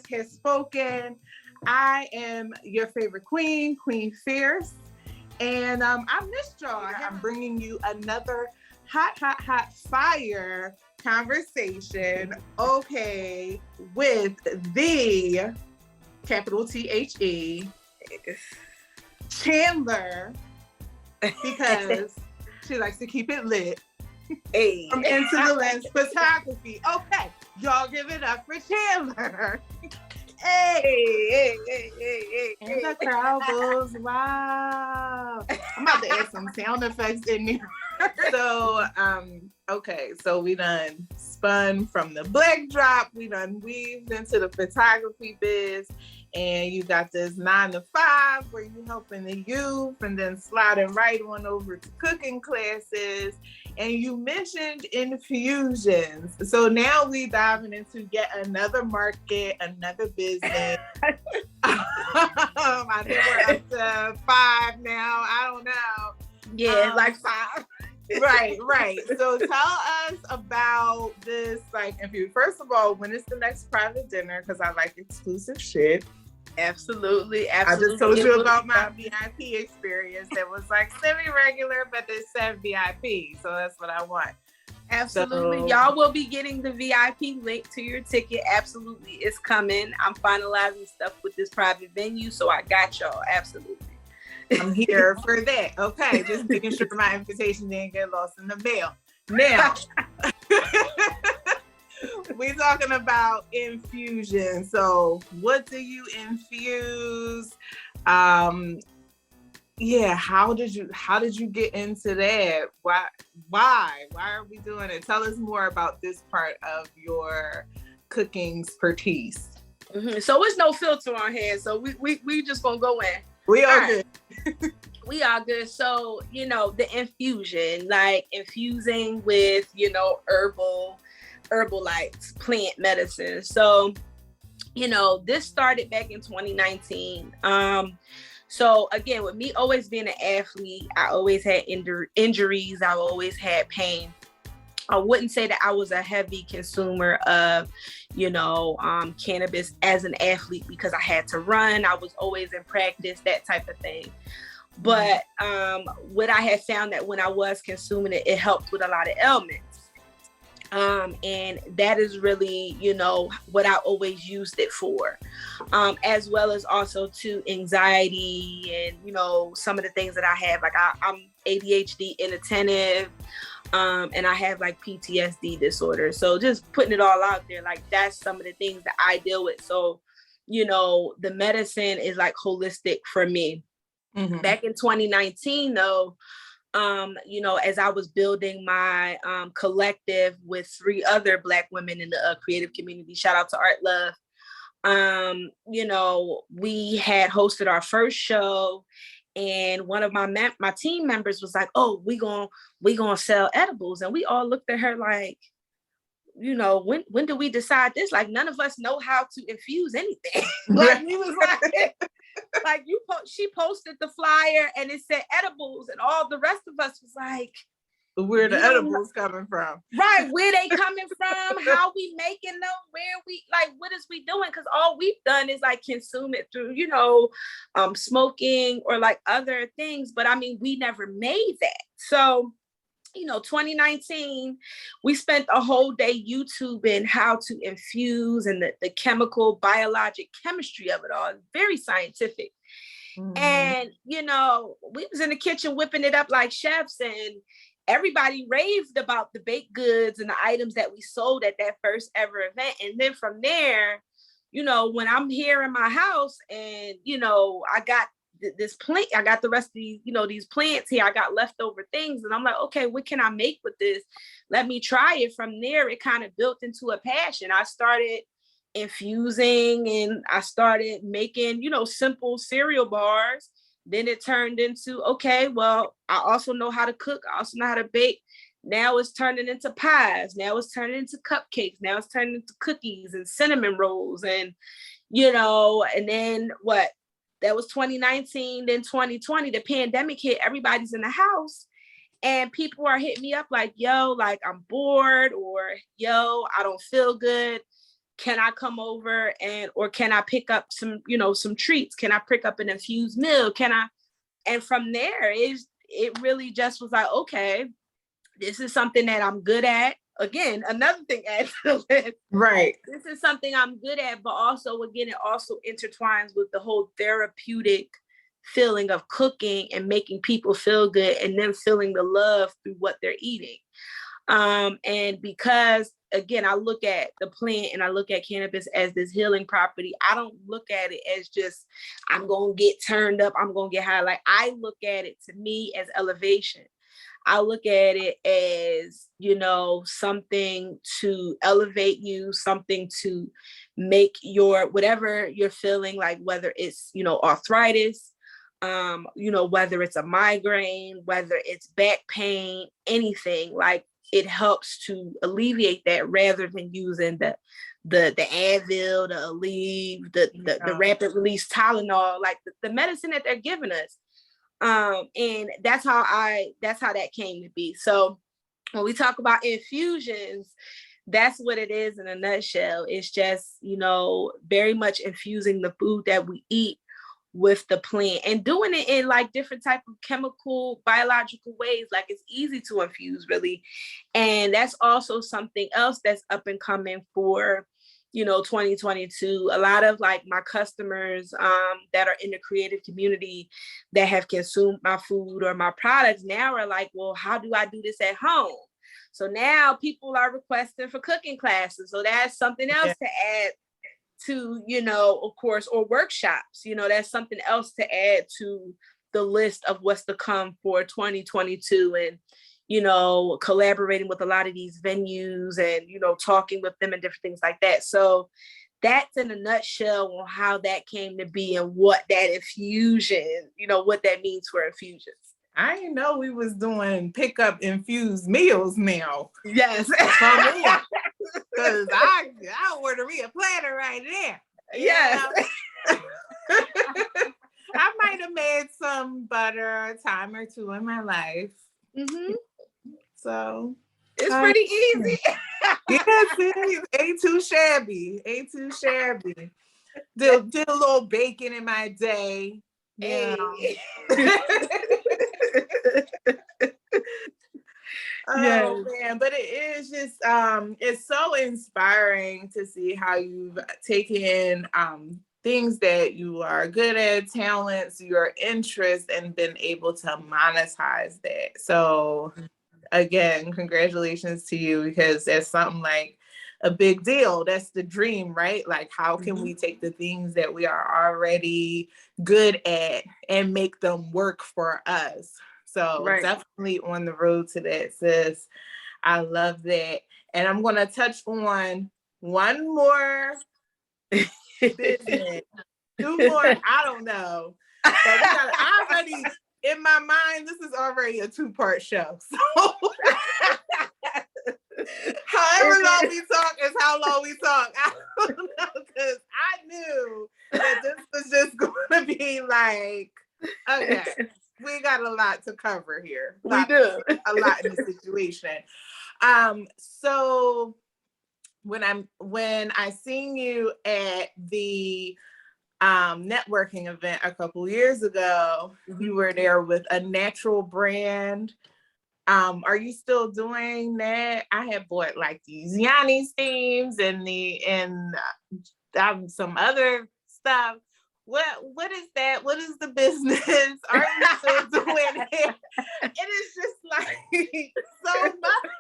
Phierce has spoken. I am your favorite queen, Queen Phierce. And I missed y'all. I'm bringing you another hot fire conversation. Okay, with the capital THE Chandler, because she likes to keep it lit. Hey. From Into the Lens Photography. Okay, y'all give it up for Chandler. Hey. And the crowd goes, wow. I'm about to add some sound effects in here. So, okay, so we done spun from the black drop, we done weaved into the photography biz, and you got this 9 to 5 where you helping the youth, and then sliding right on over to cooking classes, and you mentioned infusions. So now we diving into yet another market, another business. I think we're up to 5 now. I don't know. Yeah, like 5. Right. So tell us about this, like, if you, first of all, when is the next private dinner? Because I like exclusive shit. Absolutely. I just told you about my VIP experience that was like semi-regular, but they said VIP. So that's what I want. Absolutely. So, y'all will be getting the VIP link to your ticket. Absolutely. It's coming. I'm finalizing stuff with this private venue. So I got y'all. Absolutely. I'm here for that. Okay, just making sure my invitation didn't get lost in the mail. Now, we're talking about infusion. So, what do you infuse? Yeah, how did you get into that? Why are we doing it? Tell us more about this part of your cooking expertise. Mm-hmm. So, it's no filter on here. So we just gonna go in. We are good. We are good. So, the infusion, like infusing with, herbal like plant medicine. So, this started back in 2019. So again, with me always being an athlete, I always had injuries. I always had pain. I wouldn't say that I was a heavy consumer of, cannabis as an athlete because I had to run. I was always in practice, that type of thing. But what I had found that when I was consuming it, it helped with a lot of ailments. And that is really, what I always used it for, as well as also to anxiety and, some of the things that I have, like I'm ADHD inattentive. And I have like PTSD disorder. So just putting it all out there, like that's some of the things that I deal with. So, the medicine is like holistic for me. Mm-hmm. Back in 2019 though, as I was building my collective with 3 other Black women in the creative community, shout out to Art Love. We had hosted our first show. And one of my team members was like, "Oh, we gonna sell edibles," and we all looked at her like, when do we decide this? Like, none of us know how to infuse anything. Like, we was like, she posted the flyer and it said edibles, and all the rest of us was like, where the edibles coming from? Right, where they coming from? How we making them? Where we what is we doing? Because all we've done is like consume it through, smoking or like other things. But I mean, we never made that. So, 2019, we spent a whole day YouTubing how to infuse and the chemical, biologic chemistry of it all. Very scientific. Mm-hmm. And, we was in the kitchen whipping it up like chefs, and everybody raved about the baked goods and the items that we sold at that first ever event. And then from there, when I'm here in my house and, I got this plant, I got the rest of these, these plants here, I got leftover things. And I'm like, okay, what can I make with this? Let me try it. From there, it kind of built into a passion. I started infusing and I started making, simple cereal bars. Then it turned into, okay, well, I also know how to cook. I also know how to bake. Now it's turning into pies. Now it's turning into cupcakes. Now it's turning into cookies and cinnamon rolls. And, and then what? That was 2019. Then 2020, the pandemic hit. Everybody's in the house. And people are hitting me up like, yo, like I'm bored, or yo, I don't feel good. can I come over or can I pick up some, some treats? Can I pick up an infused meal? And from there, it really just was like, okay, this is something that I'm good at. Again, another thing added to the list. Right. This is something I'm good at, but also, again, it also intertwines with the whole therapeutic feeling of cooking and making people feel good and them feeling the love through what they're eating. And because, again, I look at the plant and I look at cannabis as this healing property, I don't look at it as just, I'm going to get turned up, I'm going to get high. Like, I look at it, to me, as elevation. I look at it as, something to elevate you, something to make your, whatever you're feeling, like whether it's, arthritis, whether it's a migraine, whether it's back pain, anything, like it helps to alleviate that rather than using the Advil, the Aleve, the rapid release Tylenol, like the medicine that they're giving us. And that's how that came to be. So when we talk about infusions, that's what it is in a nutshell. It's just, very much infusing the food that we eat with the plant and doing it in like different type of chemical, biological ways. Like, it's easy to infuse, really. And that's also something else that's up and coming for 2022. A lot of like my customers that are in the creative community that have consumed my food or my products now are like, well, how do I do this at home? So now people are requesting for cooking classes. So that's something else to add to, of course, or workshops, that's something else to add to the list of what's to come for 2022. And collaborating with a lot of these venues and, talking with them and different things like that. So that's in a nutshell on how that came to be and what that infusion, what that means for infusions. I didn't know we was doing pick up infused meals now. Yes. Because I order me a platter right there. Yes. I might have made some butter a time or two in my life. Mm-hmm. So it's pretty easy. Yes, ain't too shabby. Did a little baking in my day. Yeah. Oh man, but it is just it's so inspiring to see how you've taken things that you are good at, talents, your interests, and been able to monetize that. So again, congratulations to you, because that's something like a big deal. That's the dream, right? Like, how can we take the things that we are already good at and make them work for us? So definitely on the road to that, sis. I love that. And I'm going to touch on one more business, two more, I don't know. So we got already, in my mind, this is already a 2-part show. So however long we talk is how long we talk. I don't know, because I knew that this was just going to be like, okay, we got a lot to cover here. We do. A lot in the situation. So when I seen you at the networking event a couple years ago, you were there with a natural brand. Are you still doing that? I had bought like these Yanni steams and some other stuff. What is that? What is the business? Are you still doing it? It is just like so much.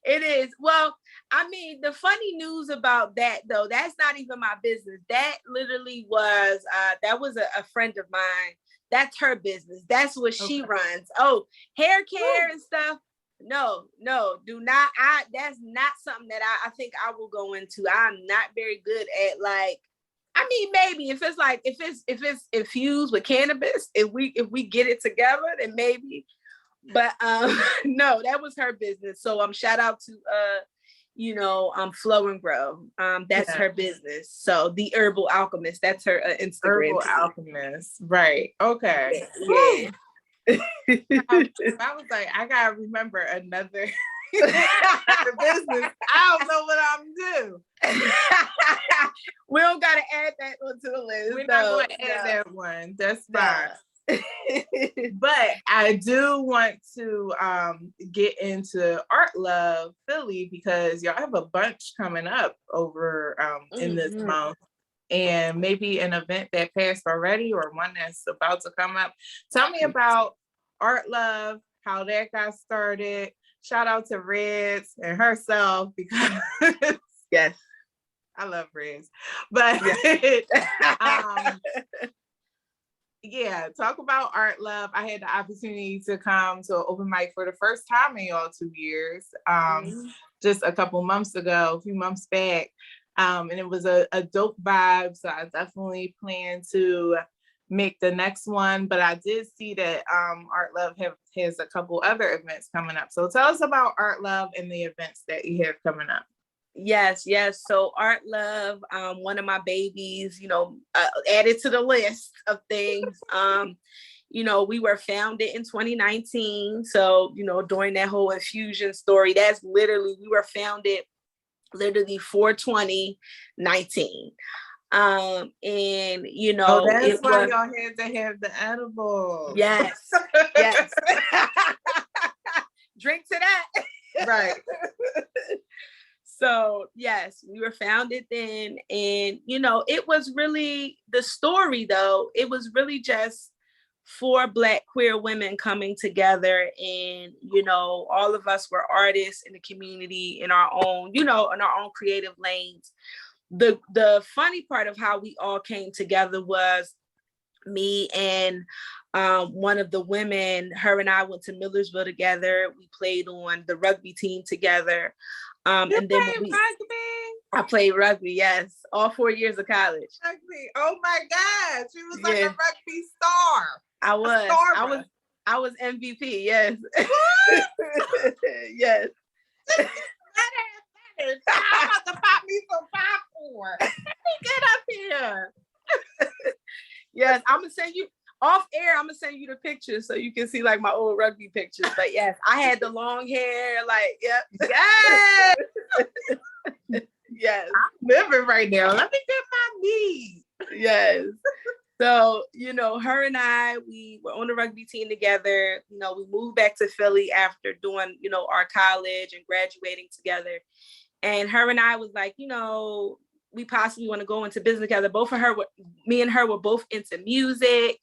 It is. Well, I mean, the funny news about that, though, that's not even my business. That literally was, that was a friend of mine. That's her business. That's what she runs. Oh, hair care and stuff. No, do not. That's not something that I think I will go into. I'm not very good at, like, I mean, maybe if it's infused with cannabis, if we get it together, then maybe. But no, that was her business. So shout out to Flow and Grow. That's her business. So the Herbal Alchemist, that's her Instagram. Herbal Alchemist, right? Okay. Yeah. I was like, I gotta remember another the business, I don't know what I'm doing. We don't gotta add that onto the list. We're not going to add that one. That's fine. But I do want to get into Art Love Philly because y'all have a bunch coming up over in this month, and maybe an event that passed already or one that's about to come up. Tell me about Art Love, how that got started. Shout out to Reds and herself because yes, I love Reds, but yeah, talk about Art Love. I had the opportunity to come to an open mic for the first time in y'all 2 years, just a couple months ago, a few months back. And it was a dope vibe. So I definitely plan to make the next one. But I did see that Art Love has a couple other events coming up. So tell us about Art Love and the events that you have coming up. Yes. So Art Love, one of my babies, added to the list of things. We were founded in 2019. So, during that whole infusion story, that's literally, we were founded literally 4/20/19. And that's why y'all had to have the edible. Yes. Drink to that. Right. So yes, we were founded then. And, it was really the story though. It was really just 4 Black queer women coming together, and, all of us were artists in the community in our own, in our own creative lanes. The funny part of how we all came together was me and one of the women, her and I went to Millersville together. We played on the rugby team together. And then rugby? I played rugby, yes, all 4 years of college. Rugby. Oh my God, she was like a rugby star. I was MVP, yes. Yes. I'm about to pop me some popcorn. Let me get up here. Yes, I'm gonna send you off air. I'm gonna send you the pictures so you can see like my old rugby pictures. But yes, I had the long hair, like yep. Yes. Yes. I'm living right now. Let me get my knees. Yes. So, her and I, we were on the rugby team together. We moved back to Philly after doing, our college and graduating together. And her and I was like, we possibly want to go into business together. Me and her were both into music,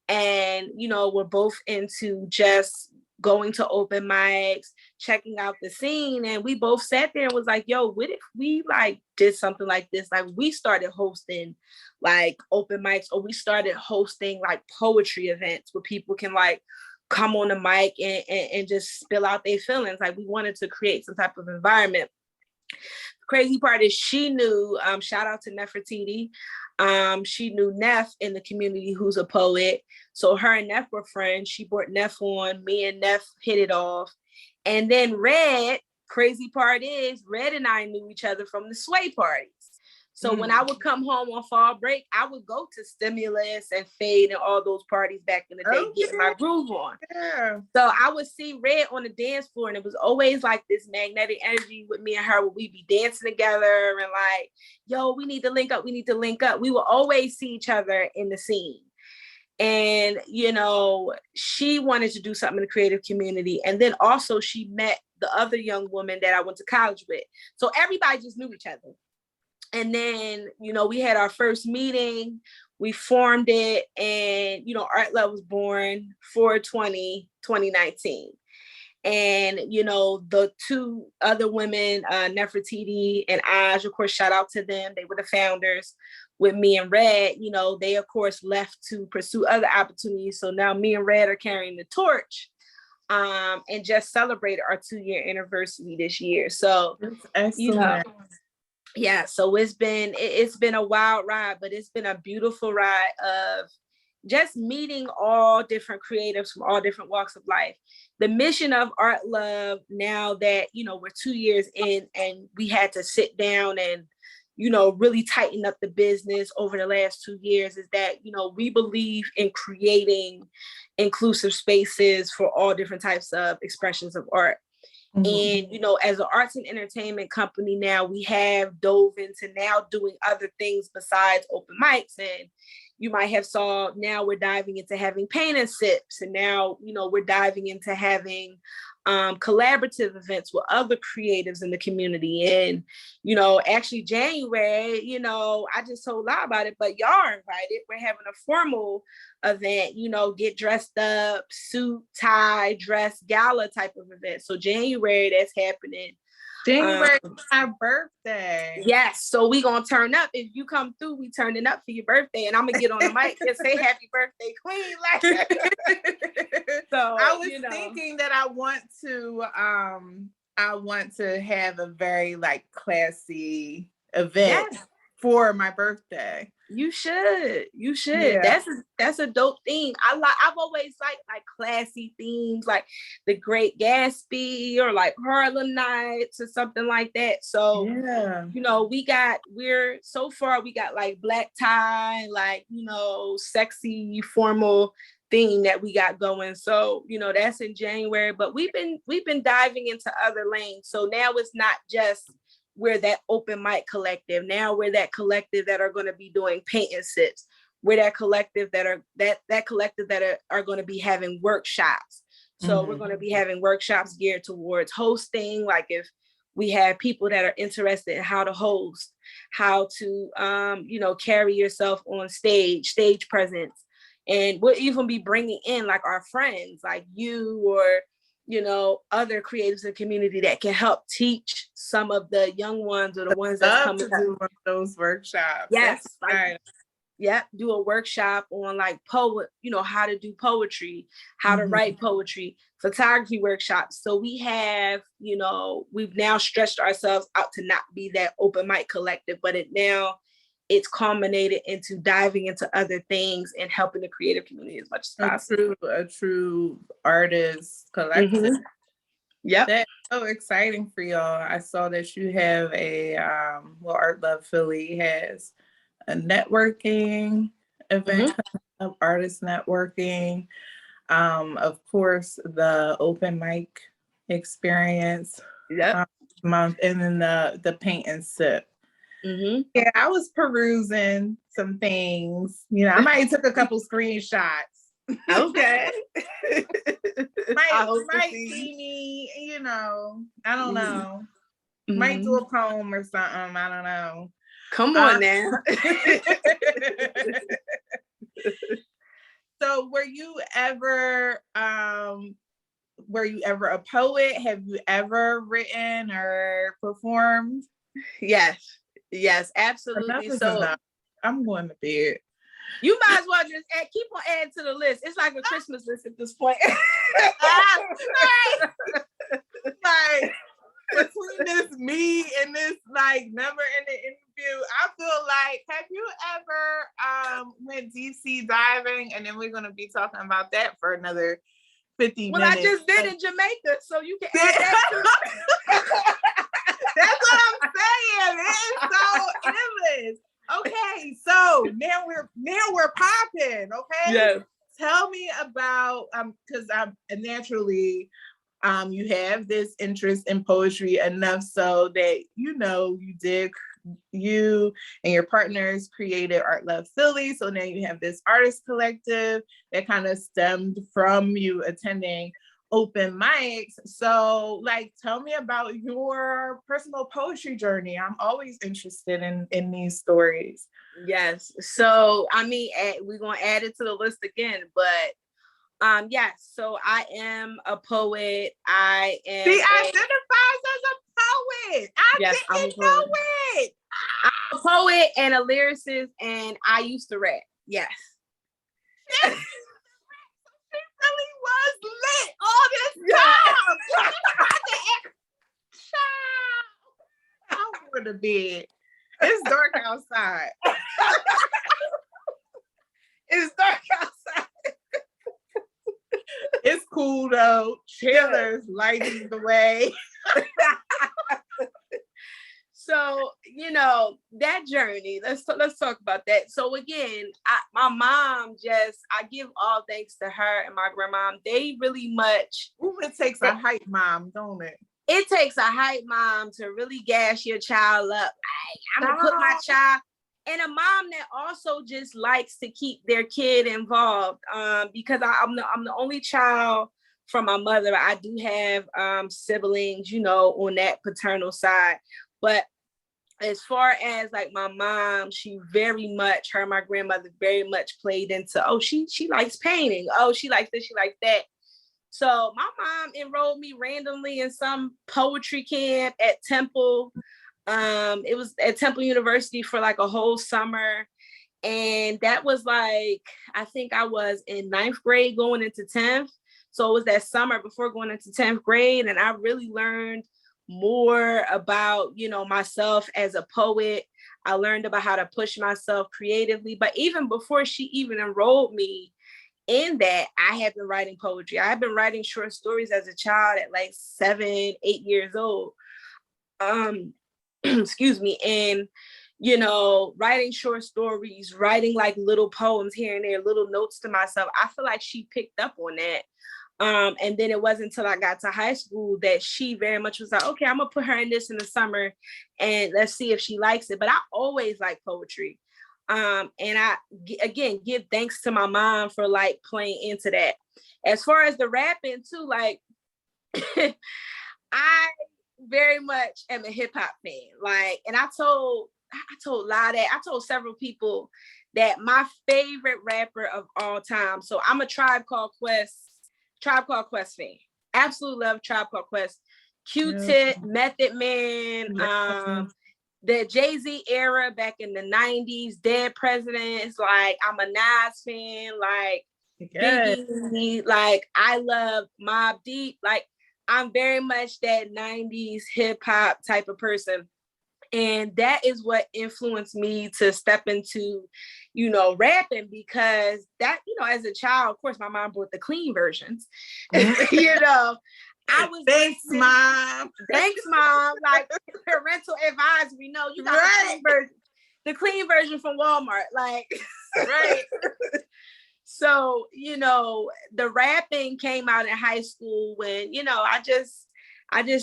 and, we're both into just going to open mics, checking out the scene. And we both sat there and was like, yo, what if we like did something like this? Like we started hosting like open mics, or we started hosting like poetry events where people can like come on the mic and just spill out their feelings. Like we wanted to create some type of environment. Crazy part is she knew, shout out to Nefertiti. She knew Neff in the community, who's a poet. So her and Neff were friends. She brought Neff on. Me and Neff hit it off. And then Red, crazy part is Red and I knew each other from the sway parties. So when I would come home on fall break, I would go to Stimulus and Fade and all those parties back in the day, getting my groove on. Yeah. So I would see Red on the dance floor, and it was always like this magnetic energy with me and her, where we'd be dancing together and like, yo, we need to link up. We need to link up. We would always see each other in the scene. And, she wanted to do something in the creative community. And then also she met the other young woman that I went to college with. So everybody just knew each other. And then, we had our first meeting, we formed it, and, Art Love was born 4/20/2019. And, the 2 other women, Nefertiti and Aj, of course, shout out to them. They were the founders with me and Red. They, of course, left to pursue other opportunities. So now me and Red are carrying the torch, and just celebrated our 2-year anniversary this year. So, yeah, so it's been a wild ride, but it's been a beautiful ride of just meeting all different creatives from all different walks of life. The mission of Art Love, now that, we're 2 years in and we had to sit down and, really tighten up the business over the last 2 years, is that, we believe in creating inclusive spaces for all different types of expressions of art. And, you know, as an arts and entertainment company now, we have dove into now doing other things besides open mics. And you might have saw now we're diving into having paint and sips. And now, you know, we're diving into having collaborative events with other creatives in the community. And, you know, actually January, you know, I just told lie about it, but y'all are invited. We're having a formal event, you know, get dressed up, suit, tie, dress, gala type of event. So January, that's happening. January is my birthday. Yes, so we gonna turn up. If you come through, we turning up for your birthday, and I'm gonna get on the mic and say happy birthday, Queen. Like, so I was thinking that I want to have a very like classy event for my birthday. You should. Yeah. That's a dope theme. I've always liked like classy themes, like the Great Gatsby or like Harlem Nights or something like that. So you know, we got like black tie, like, you know, sexy formal thing that we got going. So, you know, that's in January, but we've been diving into other lanes. So now it's not just we're that open mic collective. Now we're that collective that are going to be doing paint and sips. We're that collective that are going to be having workshops. So we're going to be having workshops geared towards hosting. Like if we have people that are interested in how to host, how to, you know, carry yourself on stage presence. And we'll even be bringing in like our friends, like you or, you know, other creatives in the community that can help teach some of the young ones or the ones that's coming to do one of those workshops. Yes. Do a workshop on like you know, how to do poetry, how to write poetry, photography workshops. So we have, you know, we've now stretched ourselves out to not be that open mic collective, but it's culminated into diving into other things and helping the creative community as much as possible. A true artist collective. Yeah, that's so exciting for y'all. I saw that you have a Art Love Philly has a networking event of artist networking. Of course, the open mic experience month, and then the paint and sip. Yeah, I was perusing some things. You know, I might have took a couple screenshots. Okay. might see me, you know, I don't know. Might do a poem or something. I don't know. Come on now. So were you ever a poet? Have you ever written or performed? Yes, absolutely. So I'm going to bed. You might as well just keep on adding to the list. It's like a Christmas list at this point. Like between this me and this like never ending interview, I feel like, have you ever went deep sea diving? And then we're gonna be talking about that for another 50 minutes. I just did in Jamaica, so you can add that to That's what I'm saying. It is so endless. Okay, so now we're popping. Okay. Yes. Tell me about because I'm naturally you have this interest in poetry enough so that you and your partners created Art Love Philly. So now you have this artist collective that kind of stemmed from you attending open mics. So like, tell me about your personal poetry journey. I'm always interested in these stories. Yes. So, I mean, we're going to add it to the list again, but yes. So I am a poet. I am. She identifies as a poet. I didn't know it. I'm a poet and a lyricist, and I used to rap. Yes. Really was lit all this time. I'm going to bed. It's dark outside. It's dark outside. It's cool though. Chandler's lighting the way. So, you know, that journey, let's talk about that. So again, my mom I give all thanks to her and my grandmom. They really much. Ooh, it takes a hype mom, don't it? it takes a hype mom to really gas your child up. I'm gonna put my child, and a mom that also just likes to keep their kid involved. Because I'm the only child from my mother. I do have siblings, you know, on that paternal side, but as far as like my mom, she very much, her and my grandmother very much played into, oh, she likes painting. Oh, she likes this, she likes that. So my mom enrolled me randomly in some poetry camp at Temple. It was at Temple University for like a whole summer. And that was like, I think I was in 9th grade going into 10th. So it was that summer before going into 10th grade. And I really learned more about, you know, myself as a poet. I learned about how to push myself creatively. But even before she even enrolled me in that, I had been writing poetry. I had been writing short stories as a child at like 7, 8 years old. Excuse me. And, you know, writing short stories, writing like little poems here and there, little notes to myself. I feel like she picked up on that. And then it wasn't until I got to high school that she very much was like, okay, I'm gonna put her in this in the summer and let's see if she likes it. But I always liked poetry. And I, again, give thanks to my mom for like playing into that. As far as the rapping too, like, I very much am a hip hop fan. Like, and I told several people that my favorite rapper of all time. So I'm a Tribe Called Quest fan. Absolutely love Tribe Called Quest. Q-Tip, Method Man, the Jay-Z era back in the 90s, Dead Presidents. Like, I'm a Nas fan. Like, Biggie. Like, I love Mobb Deep. Like, I'm very much that 90s hip hop type of person. And that is what influenced me to step into, you know, rapping, because that, you know, as a child, of course, my mom bought the clean versions. You know, I was thanks, mom. Thanks, mom. Like, parental advisory. No, you got the clean version from Walmart. Like, right. So, you know, the rapping came out in high school when, you know, I just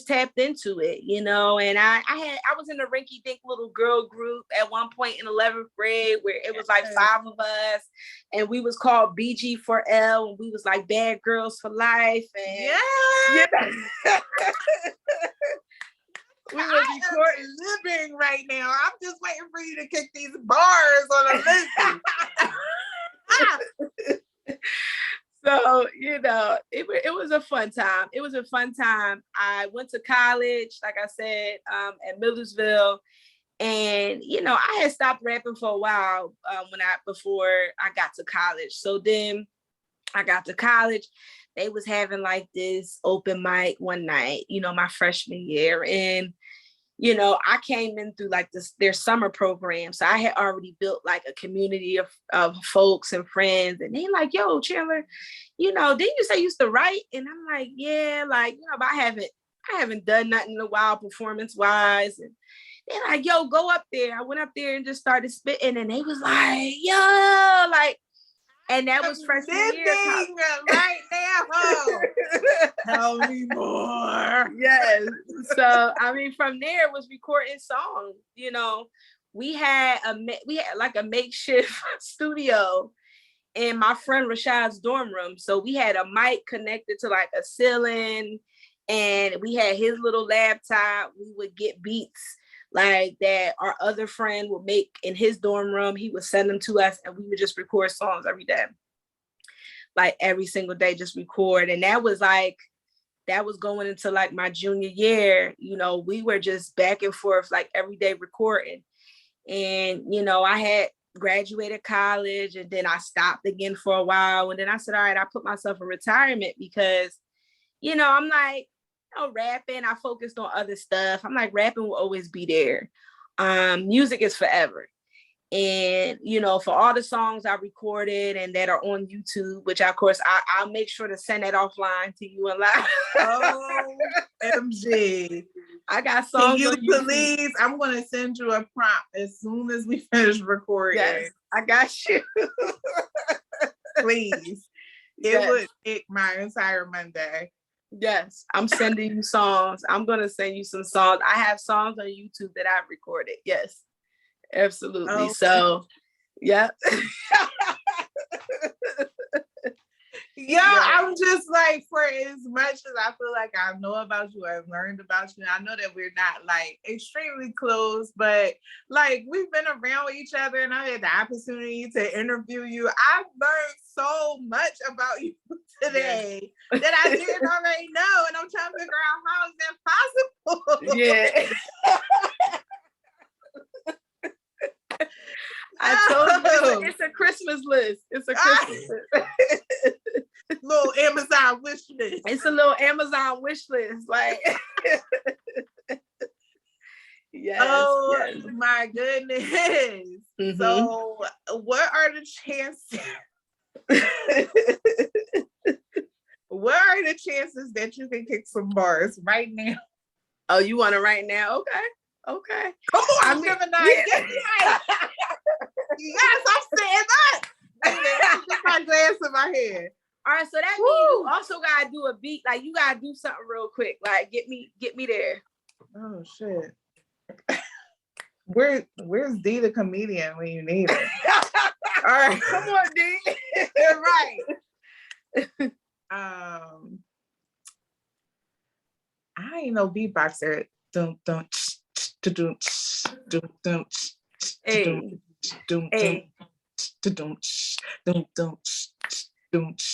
tapped into it, you know, and I was in a rinky dink little girl group at one point in 11th grade where it was like 5 of us, and we was called BG4L, and we was like Bad Girls for Life. And yeah. We were recording living right now. I'm just waiting for you to kick these bars on a list. So, you know, it was a fun time. It was a fun time. I went to college, like I said, at Millersville. And, you know, I had stopped rapping for a while before I got to college. So then I got to college. They was having like this open mic one night, you know, my freshman year. And, you know, I came in through like their summer program. So I had already built like a community of folks and friends. And they like, yo, Chandler, you know, didn't you say you used to write? And I'm like, yeah, like, you know, but I haven't done nothing in a while performance wise. And they're like, yo, go up there. I went up there and just started spitting. And they was like, yo, like, and that was freshman year. Right now. Tell me more. Yes. So, I mean, from there was recording songs. You know, we had like a makeshift studio in my friend Rashad's dorm room. So we had a mic connected to like a ceiling, and we had his little laptop. We would get beats like that our other friend would make in his dorm room. He would send them to us, and we would just record songs every day. Like every single day, just record. And that was going into like my junior year. You know, we were just back and forth like every day recording. And, you know, I had graduated college, and then I stopped again for a while. And then I said, all right, I put myself in retirement because, you know, I'm like, you know, rapping, I focused on other stuff. I'm like, rapping will always be there. Music is forever. And, you know, for all the songs I recorded and that are on YouTube, which of course I'll make sure to send that offline to you and live. Oh, MG. I got songs. Can you please? I'm going to send you a prompt as soon as we finish recording. Yes, I got you. Please. It would take my entire Monday. Yes, I'm sending you songs. I'm gonna send you some songs. I have songs on YouTube that I've recorded. Yes, absolutely. Oh. So, yeah. Yeah, I'm just like, for as much as I feel like I know about you, I've learned about you, I know that we're not like extremely close, but like we've been around with each other and I had the opportunity to interview you. I've learned so much about you today that I didn't already know, and I'm trying to figure out how is that possible. Yeah. I told you it's a Christmas list. It's a Christmas list. Little Amazon wish list. It's a little Amazon wish list. Like, yes. Oh yes. my goodness. Mm-hmm. So what are the chances? What are the chances that you can kick some bars right now? Oh, you want it right now? Okay. Come on, Gemini. Yeah. Yes, I'm standing up. Get my glass in my head. All right, so that means you also gotta do a beat. Like you gotta do something real quick. Like get me there. Oh shit. Where's D the comedian when you need it? All right, come on, D. Right. I ain't no beatboxer. Hey.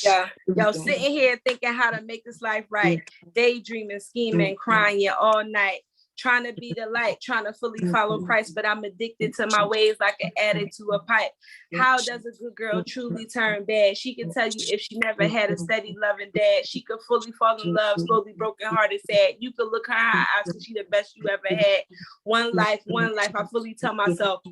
Yeah, yo, sitting here thinking how to make this life right, daydreaming, scheming, crying all night, trying to be the light, trying to fully follow Christ, but I'm addicted to my ways like an addict to a pipe. How does a good girl truly turn bad? She can tell you if she never had a steady loving dad. She could fully fall in love, slowly broken hearted, sad. You could look her in her eyes because she the best you ever had. One life. I fully tell myself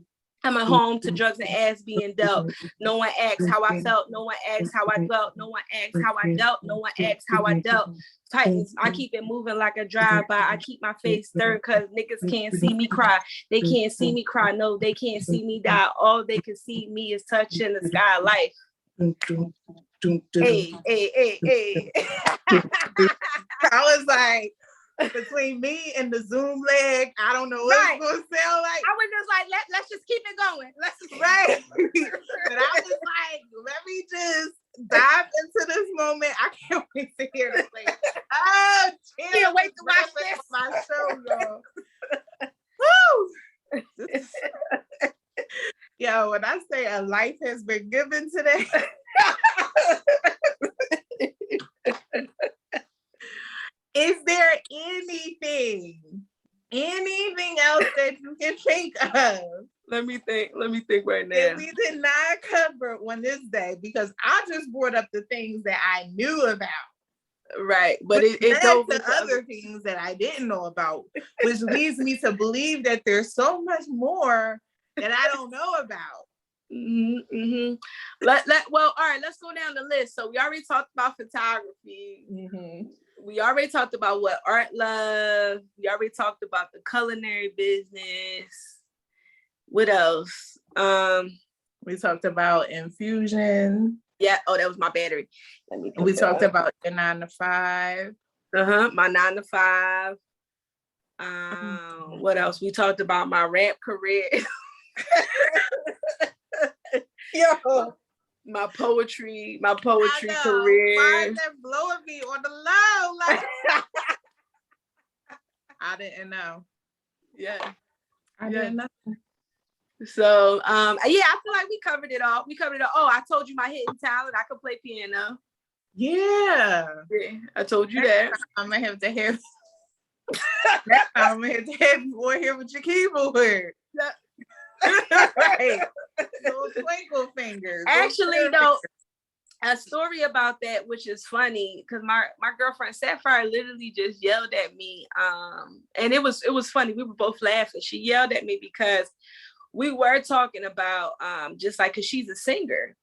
I'm at home to drugs and ass being dealt. No one asks how I felt. No one asks how I dwelt. No one asks how I dealt. No one asks how I dealt. Titans, I keep it moving like a drive-by. I keep my face stirred because niggas can't see me cry. They can't see me cry. No, they can't see me die. All they can see me is touching the sky life. Hey. I was like, between me and the Zoom leg, I don't know what it's gonna sound like. I was just like, let's just keep it going. Right. But I was like, let me just dive into this moment. I can't wait to hear this. Like, oh, can't wait to watch this. My show, y'all. Woo! Yo, when I say a life has been given today. Is there anything else that you can think of? Let me think right now. That we did not cover on this day, because I just brought up the things that I knew about. Right, but it goes to other things that I didn't know about, which leads me to believe that there's so much more that I don't know about. Well, all right, let's go down the list. So we already talked about photography. We already talked about what art love. We already talked about the culinary business. What else? We talked about infusion. Yeah. Oh, that was my battery. We talked about your 9 to 5. My 9 to 5. What else? We talked about my rap career. Yo. My poetry career. Why is that blowing me on the low? Like, I didn't know. Yeah. I didn't know. So I feel like we covered it all. Oh, I told you my hidden talent. I could play piano. Yeah. I told you that. I'm gonna have to have I'm gonna have to have you on here with your keyboard. Right. Those twinkle fingers. Actually, though, a story about that, which is funny, because my girlfriend Sapphire literally just yelled at me. And it was funny. We were both laughing. She yelled at me because we were talking about just like, because she's a singer.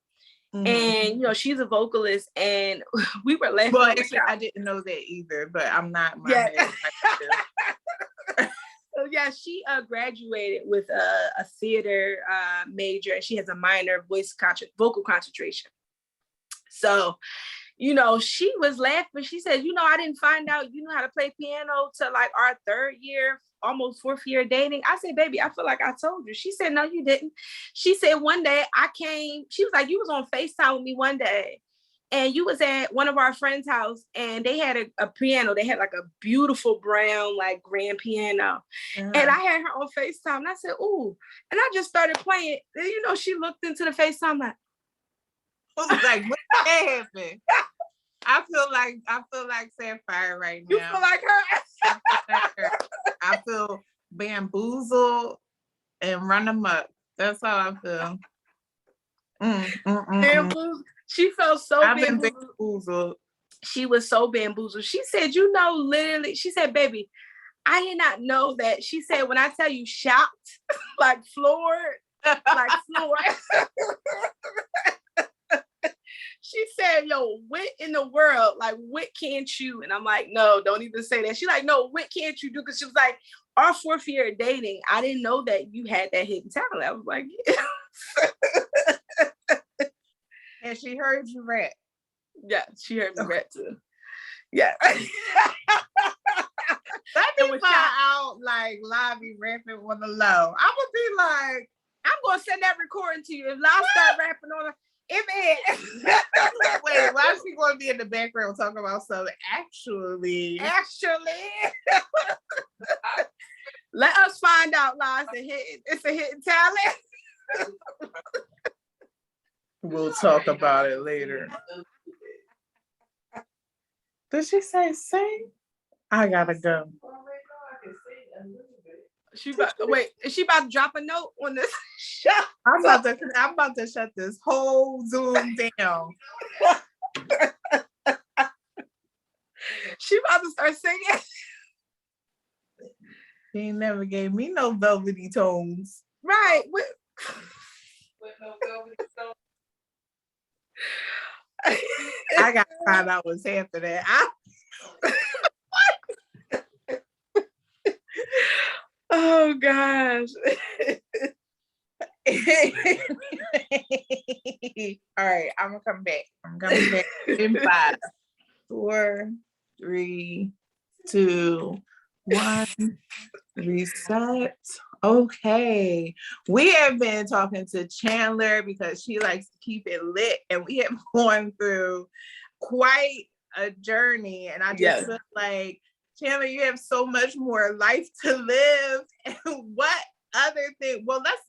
And she's a vocalist, and we were laughing. Well, actually, I didn't know that either, but I'm not. So yeah, she graduated with a theater major, and she has a minor vocal concentration. So, she was laughing. She said, I didn't find out you know how to play piano till like our 3rd year, almost 4th year dating. I said, baby, I feel like I told you. She said, no, you didn't. She said, one day I came, she was like, you was on FaceTime with me one day and you was at one of our friends' house and they had a piano. They had like a beautiful brown, like grand piano. And I had her on FaceTime and I said, ooh, and I just started playing. And, she looked into the FaceTime like, like, what the hell happened? I feel like Sapphire right now. You feel like her? I feel bamboozled and run amok. That's how I feel. Bamboozled. She felt so I've bamboozled. been bamboozled. She was so bamboozled. She said, literally, she said, baby, I did not know that. She said, when I tell you shocked, like floored, like floored. She said, yo, what in the world? Like, what can't you? And I'm like, no, don't even say that. She's like, no, what can't you do? Because she was like, our 4th year of dating, I didn't know that you had that hidden talent. I was like, yeah. And she heard you rap. Yeah, she heard me rap too. Yeah. Let me find out like Lobby rapping on the low. I would be like, I'm gonna send that recording to you. If Lobby start rapping on it, wait, why is she going to be in the background talking about something? Actually, let us find out, Lobby. It's a hidden talent. We'll talk about it later. Did she say sing? I gotta go. Wait, is she about to drop a note on this show? I'm about to shut this whole Zoom down. She about to start singing. She never gave me no velvety tones. Right. With no velvety tones. I gotta find out what's happening. Oh gosh. All right, I'm gonna come back. I'm coming back in 5, 4, 3, 2, 1. Reset. Okay. We have been talking to Chandler because she likes to keep it lit, and we have gone through quite a journey. And I just feel like, Chandler, you have so much more life to live. And what other thing? Well, let's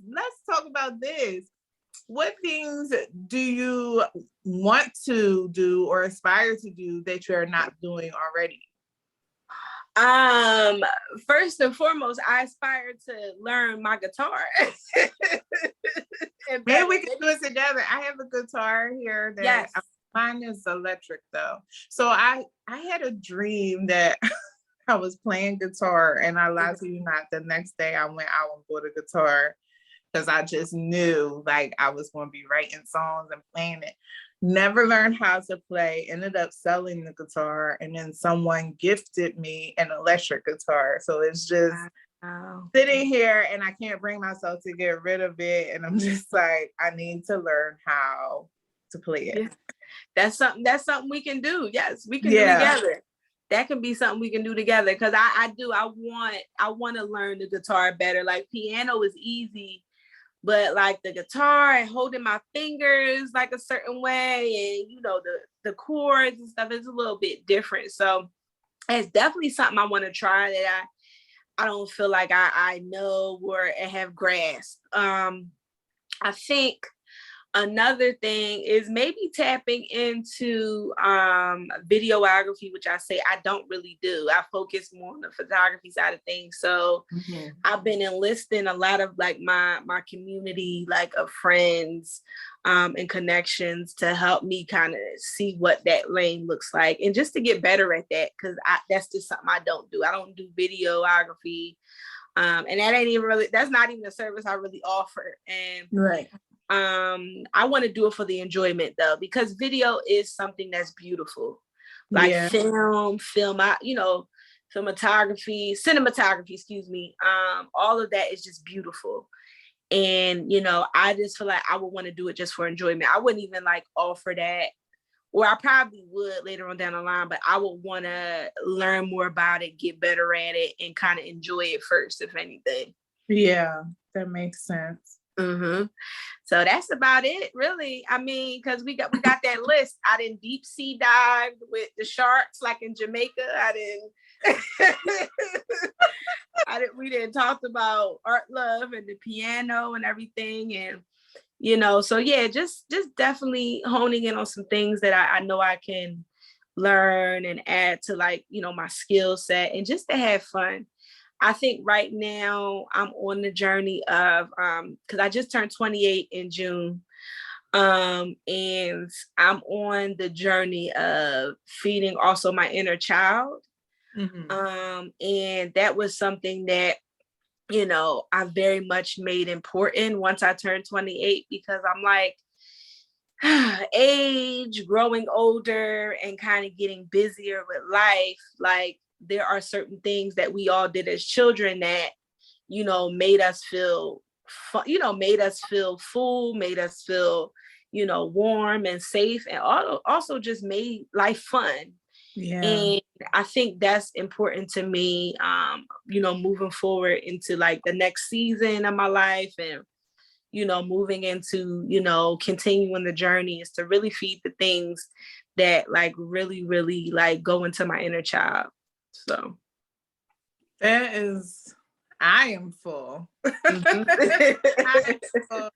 talk about this. What things do you want to do or aspire to do that you're not doing already? First and foremost, I aspire to learn my guitar. Maybe we can do it together. I have a guitar here that mine is electric though. So I had a dream that I was playing guitar, and I lied to you not, the next day I went out and bought a guitar because I just knew like I was going to be writing songs and playing it. Never learned how to play, ended up selling the guitar, and then someone gifted me an electric guitar. So it's just sitting here and I can't bring myself to get rid of it. And I'm just like, I need to learn how to play it. Yeah. That's something we can do. Yes, we can do together. That can be something we can do together. Because I want to learn the guitar better. Like piano is easy, but like the guitar and holding my fingers like a certain way, and the chords and stuff is a little bit different. So it's definitely something I want to try that I don't feel like I know or have grasped. I think another thing is maybe tapping into videography, which I say I don't really do. I focus more on the photography side of things. So I've been enlisting a lot of like my community, like of friends and connections to help me kind of see what that lane looks like, and just to get better at that, because that's just something I don't do. I don't do videography. And that ain't even really, that's not even a service I really offer. And I want to do it for the enjoyment though, because video is something that's beautiful. Like film, cinematography, excuse me. All of that is just beautiful. And, I just feel like I would want to do it just for enjoyment. I wouldn't even like offer that or I probably would later on down the line, but I would want to learn more about it, get better at it, and kind of enjoy it first, if anything. Yeah, that makes sense. Mm-hmm. So that's about it, really. I mean, because we got that list. I didn't deep sea dive with the sharks like in Jamaica. We didn't talk about art, love, and the piano and everything, and so yeah, just definitely honing in on some things that I know I can learn and add to, like, my skill set, and just to have fun. I think right now I'm on the journey of, because I just turned 28 in June. And I'm on the journey of feeding also my inner child. Mm-hmm. And that was something that, I very much made important once I turned 28, because I'm like, age, growing older, and kind of getting busier with life. Like, there are certain things that we all did as children that, made us feel made us feel full, made us feel, warm and safe, and also just made life fun. Yeah. And I think that's important to me, moving forward into like the next season of my life, and, moving into, continuing the journey, is to really feed the things that like really, really like go into my inner child. So I am full. I am full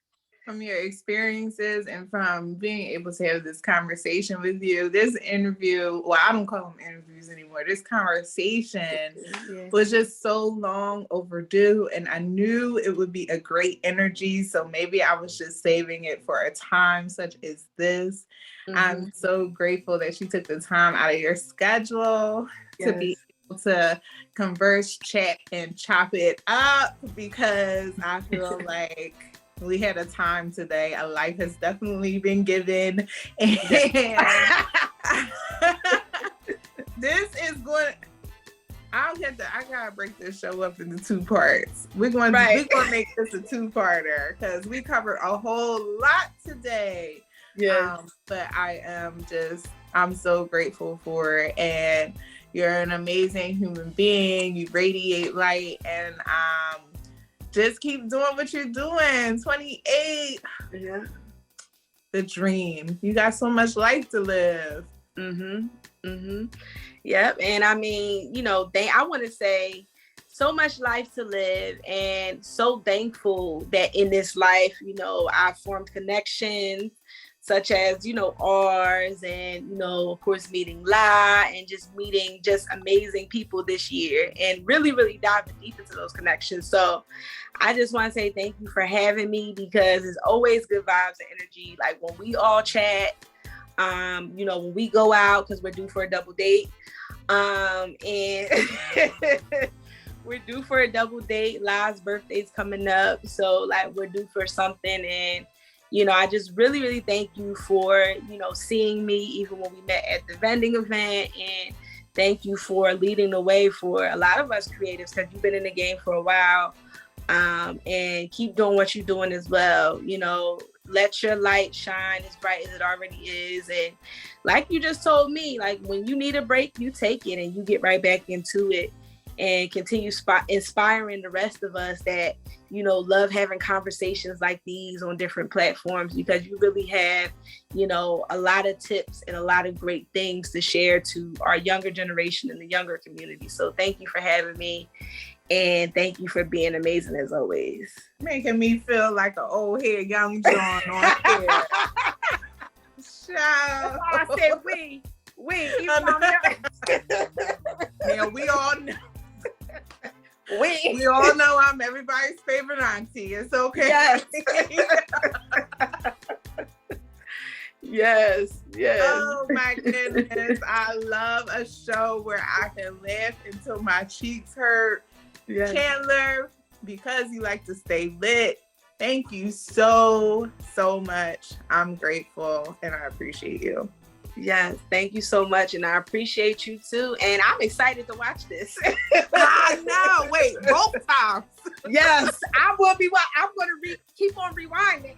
from your experiences and from being able to have this conversation with you. This interview, well, I don't call them interviews anymore. This conversation was just so long overdue, and I knew it would be a great energy. So maybe I was just saving it for a time such as this. Mm-hmm. I'm so grateful that you took the time out of your schedule to be able to converse, chat, and chop it up, because I feel like we had a time today. A life has definitely been given. And this is going, I gotta break this show up into 2 parts. We're going to make this a 2-parter, because we covered a whole lot today. Yeah. But I'm so grateful for it. And you're an amazing human being. You radiate light, and just keep doing what you're doing. 28. Yeah. The dream. You got so much life to live. Mm-hmm. Mm-hmm. Yep. And I mean, I want to say so much life to live, and so thankful that in this life, I formed connections such as, ours, and, of course, meeting La, and just meeting just amazing people this year, and really, really diving deep into those connections. So I just want to say thank you for having me, because it's always good vibes and energy. Like when we all chat, when we go out, because we're due for a double date, and we're due for a double date. La's birthday's coming up. So like we're due for something, and I just really, really thank you for, seeing me even when we met at the vending event. And thank you for leading the way for a lot of us creatives, because you've been in the game for a while. And keep doing what you're doing as well. Let your light shine as bright as it already is. And like you just told me, like when you need a break, you take it and you get right back into it, and continue inspiring the rest of us that, love having conversations like these on different platforms, because you really have, a lot of tips and a lot of great things to share to our younger generation and the younger community. So thank you for having me, and thank you for being amazing as always. Making me feel like an old head young John on here. That's why I said we. Now we all know. We all know I'm everybody's favorite auntie. It's okay. Yes. Yes. Oh my goodness. I love a show where I can laugh until my cheeks hurt. Yes. Chandler, because you like to stay lit, thank you so much. I'm grateful and I appreciate you. Yes, thank you so much, and I appreciate you too. And I'm excited to watch this. I know. Wait, both times. Yes, I will be. I'm going to keep on rewinding.